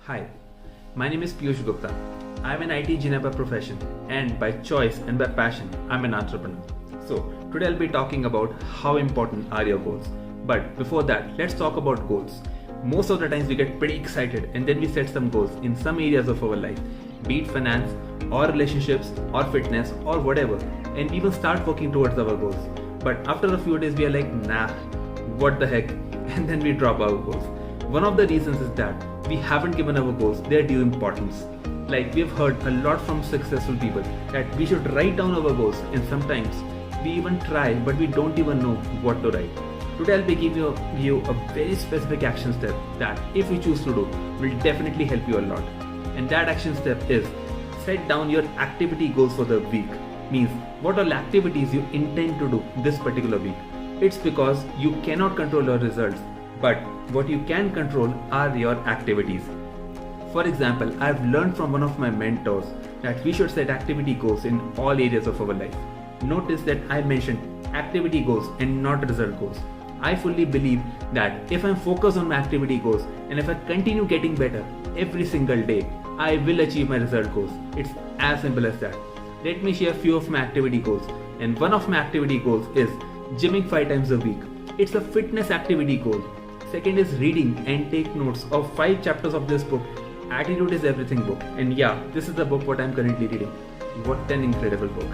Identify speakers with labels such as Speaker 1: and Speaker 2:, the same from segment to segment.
Speaker 1: Hi, my name is Piyush Gupta. I am an IT engineer by profession and by choice and by passion, I'm an entrepreneur. So, today I'll be talking about how important are your goals. But before that, let's talk about goals. Most of the times we get pretty excited and then we set some goals in some areas of our life, be it finance or relationships or fitness or whatever, and we even start working towards our goals. But after a few days we are like, nah, what the heck, and then we drop our goals. One of the reasons is that we haven't given our goals their due importance. Like we've heard a lot from successful people that we should write down our goals, and sometimes we even try but we don't even know what to write. Today I'll be giving you a very specific action step that if you choose to do will definitely help you a lot. And that action step is set down your activity goals for the week. Means what all activities you intend to do this particular week. It's because you cannot control your results, but what you can control are your activities. For example, I've learned from one of my mentors that we should set activity goals in all areas of our life. Notice that I mentioned activity goals and not result goals. I fully believe that if I'm focused on my activity goals and if I continue getting better every single day, I will achieve my result goals. It's as simple as that. Let me share a few of my activity goals. And one of my activity goals is gymming 5 times a week. It's a fitness activity goal. Second is reading and take notes of 5 chapters of this book, Attitude is Everything book. And yeah, this is the book what I'm currently reading. What an incredible book.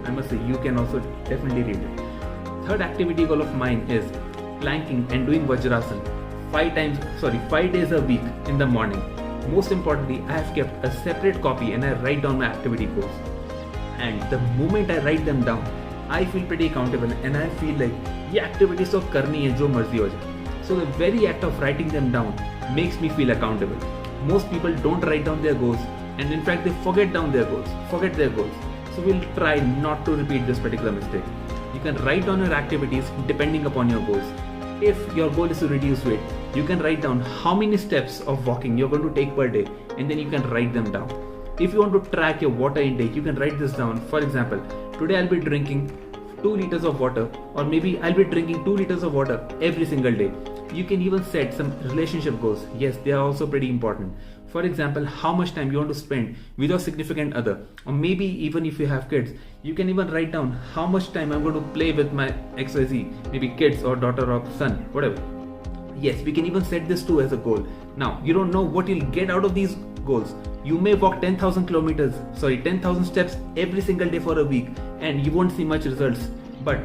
Speaker 1: I must say you can also definitely read it. Third activity goal of mine is planking and doing Vajrasan 5 days a week in the morning. Most importantly, I have kept a separate copy and I write down my activity goals. And the moment I write them down, I feel pretty accountable and I feel like ये activities तो करनी है जो मर्जी हो जाए. So the very act of writing them down makes me feel accountable. Most people don't write down their goals and in fact they forget their goals. So we'll try not to repeat this particular mistake. You can write down your activities depending upon your goals. If your goal is to reduce weight, you can write down how many steps of walking you're going to take per day and then you can write them down. If you want to track your water intake, you can write this down. For example, today I'll be drinking 2 liters of water, or maybe I'll be drinking 2 liters of water every single day. You can even set some relationship goals. Yes, they are also pretty important. For example, how much time you want to spend with your significant other, or maybe even if you have kids, you can even write down how much time I'm going to play with my XYZ, maybe kids or daughter or son, whatever. Yes, we can even set this too as a goal. Now, you don't know what you'll get out of these goals. You may walk 10,000 steps every single day for a week and you won't see much results. But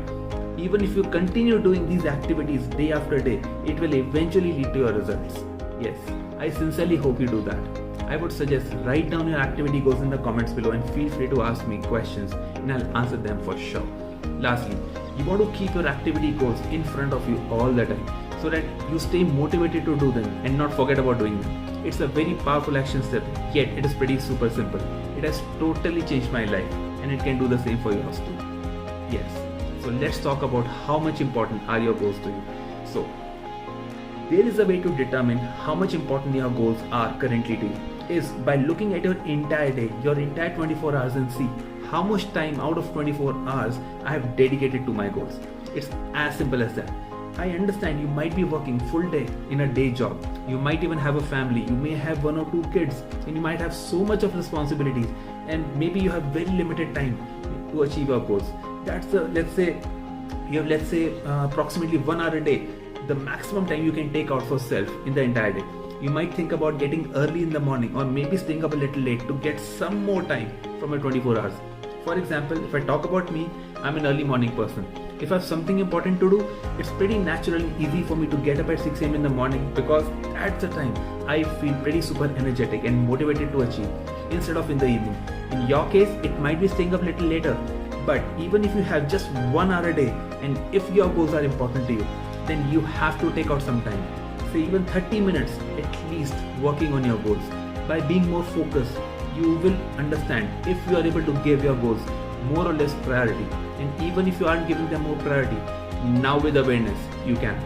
Speaker 1: even if you continue doing these activities day after day, it will eventually lead to your results. Yes, I sincerely hope you do that. I would suggest write down your activity goals in the comments below and feel free to ask me questions and I'll answer them for sure. Lastly, you want to keep your activity goals in front of you all the time so that you stay motivated to do them and not forget about doing them. It's a very powerful action step, yet it is pretty super simple. It has totally changed my life and it can do the same for yours too. Yes, so let's talk about how much important are your goals to you. So, there is a way to determine how much important your goals are currently to you is by looking at your entire day, your entire 24 hours and see how much time out of 24 hours I have dedicated to my goals. It's as simple as that. I understand you might be working full day in a day job. You might even have a family. You may have 1 or 2 kids and you might have so much of responsibilities and maybe you have very limited time to achieve your goals. That's let's say approximately 1 hour a day, the maximum time you can take out for self in the entire day. You might think about getting early in the morning or maybe staying up a little late to get some more time from your 24 hours. For example, if I talk about me, I'm an early morning person. If I have something important to do, it's pretty natural and easy for me to get up at 6 am in the morning because at the time I feel pretty super energetic and motivated to achieve instead of in the evening. In your case, it might be staying up a little later, but even if you have just 1 hour a day and if your goals are important to you, then you have to take out some time, say even 30 minutes at least working on your goals. By being more focused, you will understand if you are able to give your goals more or less priority, and even if you aren't giving them more priority, now with awareness you can.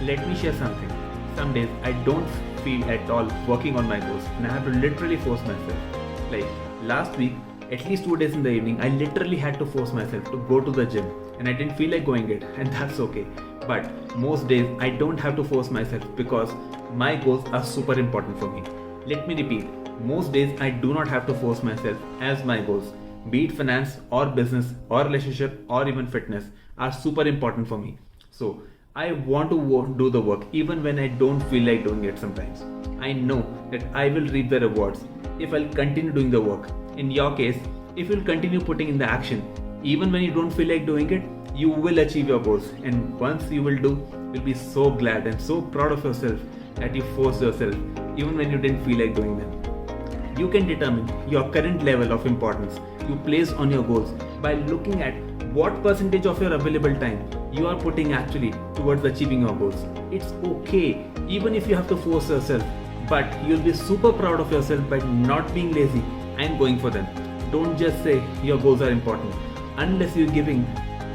Speaker 1: Let me share something. Some days I don't feel at all working on my goals and I have to literally force myself. Like last week, at least 2 days in the evening, I literally had to force myself to go to the gym and I didn't feel like going it, and that's okay. But most days I don't have to force myself because my goals are super important for me. Let me repeat, most days I do not have to force myself as my goals, be it finance or business or relationship or even fitness, are super important for me. So I want to do the work even when I don't feel like doing it sometimes. I know that I will reap the rewards if I'll continue doing the work. In your case, if you'll continue putting in the action, even when you don't feel like doing it, you will achieve your goals. And once you will do, you'll be so glad and so proud of yourself that you forced yourself even when you didn't feel like doing them. You can determine your current level of importance you place on your goals by looking at what percentage of your available time you are putting actually towards achieving your goals. It's okay even if you have to force yourself, but you'll be super proud of yourself by not being lazy and going for them. Don't just say your goals are important unless you're giving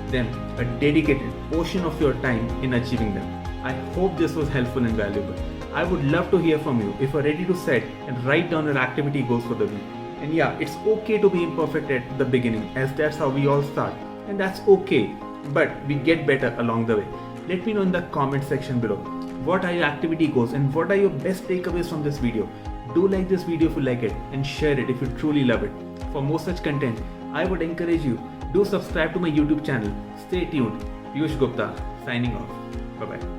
Speaker 1: them a dedicated portion of your time in achieving them. I hope this was helpful and valuable. I would love to hear from you if you're ready to set and write down your activity goals for the week. And yeah, it's okay to be imperfect at the beginning, as that's how we all start, and that's okay, but we get better along the way. Let me know in the comment section below what are your activity goals and what are your best takeaways from this video. Do like this video if you like it and share it if you truly love it. For more such content, I would encourage you, do subscribe to my YouTube channel. Stay tuned. Piyush Gupta signing off. Bye bye.